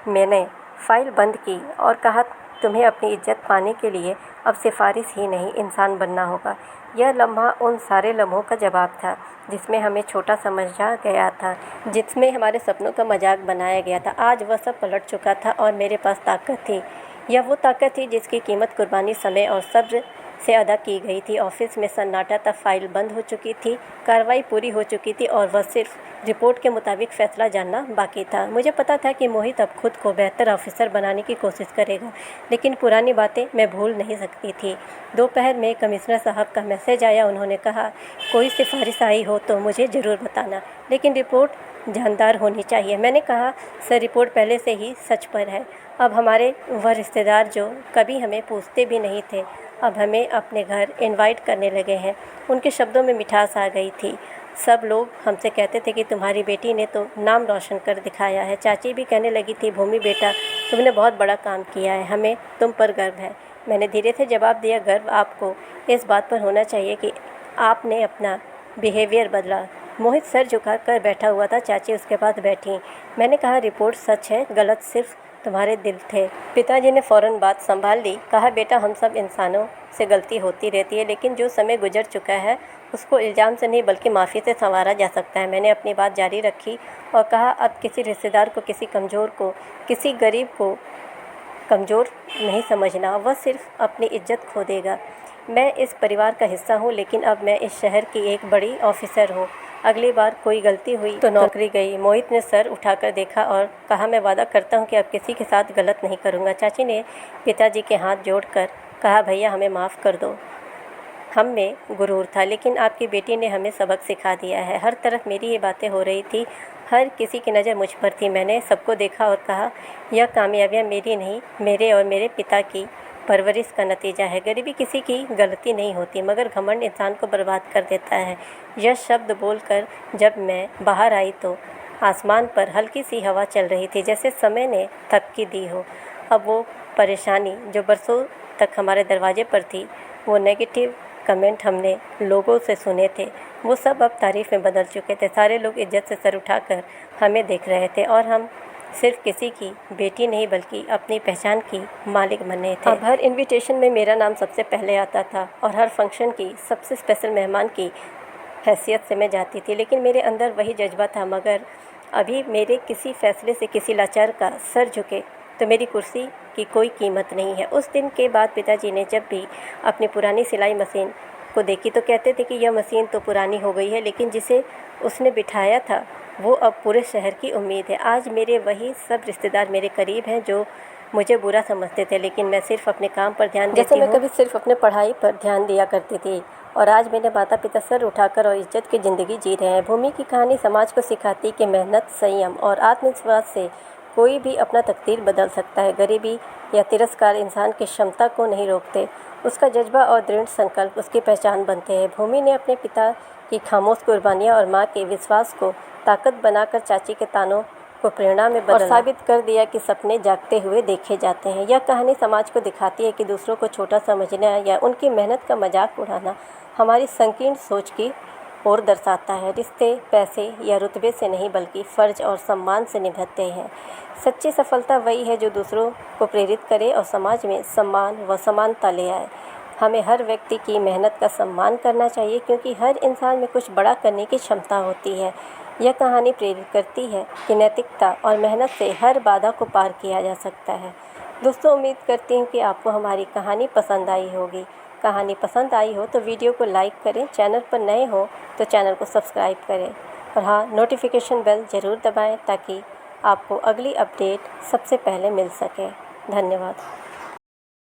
मैंने फाइल बंद की और कहा, तुम्हें अपनी इज्जत पाने के लिए अब सिफारिश ही नहीं, इंसान बनना होगा। यह लम्हा उन सारे लम्हों का जवाब था जिसमें हमें छोटा समझा गया था, जिसमें हमारे सपनों का मजाक बनाया गया था। आज वह सब पलट चुका था और मेरे पास ताकत थी। यह वो ताकत थी जिसकी कीमत कुर्बानी, समय और सब्र से अदा की गई थी। ऑफिस में सन्नाटा था। फाइल बंद हो चुकी थी, कार्रवाई पूरी हो चुकी थी और वह सिर्फ रिपोर्ट के मुताबिक फैसला जानना बाकी था। मुझे पता था कि मोहित अब खुद को बेहतर ऑफिसर बनाने की कोशिश करेगा, लेकिन पुरानी बातें मैं भूल नहीं सकती थी। दोपहर में कमिश्नर साहब का मैसेज आया। उन्होंने कहा, कोई सिफारिश आई हो तो मुझे ज़रूर बताना, लेकिन रिपोर्ट जानदार होनी चाहिए। मैंने कहा, सर, रिपोर्ट पहले से ही सच पर है। अब हमारे वह रिश्तेदार जो कभी हमें पूछते भी नहीं थे, अब हमें अपने घर इनवाइट करने लगे हैं। उनके शब्दों में मिठास आ गई थी। सब लोग हमसे कहते थे कि तुम्हारी बेटी ने तो नाम रोशन कर दिखाया है। चाची भी कहने लगी थी, भूमि बेटा, तुमने बहुत बड़ा काम किया है, हमें तुम पर गर्व है। मैंने धीरे से जवाब दिया, गर्व आपको इस बात पर होना चाहिए कि आपने अपना बिहेवियर बदला। मोहित सर झुका कर बैठा हुआ था। चाची उसके पास बैठी। मैंने कहा, रिपोर्ट सच है, गलत सिर्फ तुम्हारे दिल थे। पिताजी ने फ़ौरन बात संभाल ली। कहा, बेटा, हम सब इंसानों से गलती होती रहती है, लेकिन जो समय गुजर चुका है उसको इल्ज़ाम से नहीं बल्कि माफ़ी से संवारा जा सकता है। मैंने अपनी बात जारी रखी और कहा, अब किसी रिश्तेदार को, किसी कमज़ोर को, किसी गरीब को कमज़ोर नहीं समझना, वह सिर्फ अपनी इज्जत खो देगा। मैं इस परिवार का हिस्सा हूँ, लेकिन अब मैं इस शहर की एक बड़ी ऑफिसर हूँ। अगली बार कोई गलती हुई तो नौकरी गई। मोहित ने सर उठाकर देखा और कहा, मैं वादा करता हूँ कि अब किसी के साथ गलत नहीं करूँगा। चाची ने पिताजी के हाथ जोड़कर कहा, भैया, हमें माफ़ कर दो। हम में गुरूर था, लेकिन आपकी बेटी ने हमें सबक सिखा दिया है। हर तरफ मेरी ये बातें हो रही थी, हर किसी की नज़र मुझ पर थी। मैंने सबको देखा और कहा, यह कामयाबियाँ मेरी नहीं, मेरे और मेरे पिता की परवरिश का नतीजा है। गरीबी किसी की गलती नहीं होती, मगर घमंड इंसान को बर्बाद कर देता है। यह शब्द बोलकर जब मैं बाहर आई तो आसमान पर हल्की सी हवा चल रही थी, जैसे समय ने थपकी दी हो। अब वो परेशानी जो बरसों तक हमारे दरवाजे पर थी, वो नेगेटिव कमेंट हमने लोगों से सुने थे, वो सब अब तारीफ़ में बदल चुके थे। सारे लोग इज्जत से सर उठाकर हमें देख रहे थे और हम सिर्फ किसी की बेटी नहीं बल्कि अपनी पहचान की मालिक बने थे। अब हर इनविटेशन में मेरा नाम सबसे पहले आता था और हर फंक्शन की सबसे स्पेशल मेहमान की हैसियत से मैं जाती थी, लेकिन मेरे अंदर वही जज्बा था, मगर अभी मेरे किसी फैसले से किसी लाचार का सर झुके तो मेरी कुर्सी की कोई कीमत नहीं है। उस दिन के बाद पिताजी ने जब भी अपनी पुरानी सिलाई मशीन को देखी तो कहते थे कि यह मशीन तो पुरानी हो गई है, लेकिन जिसे उसने बिठाया था वो अब पूरे शहर की उम्मीद है। आज मेरे वही सब रिश्तेदार मेरे करीब हैं जो मुझे बुरा समझते थे, लेकिन मैं सिर्फ अपने काम पर ध्यान देती हूँ। जैसे मैं कभी सिर्फ अपने पढ़ाई पर ध्यान दिया करती थी और आज मेरे माता पिता सर उठाकर और इज्जत की ज़िंदगी जी रहे हैं। भूमि की कहानी समाज को सिखाती कि मेहनत, संयम और आत्मविश्वास से कोई भी अपना तकदीर बदल सकता है। गरीबी या तिरस्कार इंसान की क्षमता को नहीं रोकते, उसका जज्बा और दृढ़ संकल्प उसकी पहचान बनते हैं। भूमि ने अपने पिता की खामोश कुर्बानियाँ और माँ के विश्वास को ताकत बनाकर चाची के तानों को प्रेरणा में बदला और साबित कर दिया कि सपने जागते हुए देखे जाते हैं। यह कहानी समाज को दिखाती है कि दूसरों को छोटा समझना या उनकी मेहनत का मजाक उड़ाना हमारी संकीर्ण सोच की ओर दर्शाता है। रिश्ते पैसे या रुतबे से नहीं बल्कि फ़र्ज और सम्मान से निभते हैं। सच्ची सफलता वही है जो दूसरों को प्रेरित करे और समाज में सम्मान व समानता ले आए। हमें हर व्यक्ति की मेहनत का सम्मान करना चाहिए क्योंकि हर इंसान में कुछ बड़ा करने की क्षमता होती है। यह कहानी प्रेरित करती है कि नैतिकता और मेहनत से हर बाधा को पार किया जा सकता है। दोस्तों, उम्मीद करती हूँ कि आपको हमारी कहानी पसंद आई होगी। कहानी पसंद आई हो तो वीडियो को लाइक करें, चैनल पर नए हो तो चैनल को सब्सक्राइब करें और हाँ, नोटिफिकेशन बेल ज़रूर दबाएं ताकि आपको अगली अपडेट सबसे पहले मिल सके। धन्यवाद।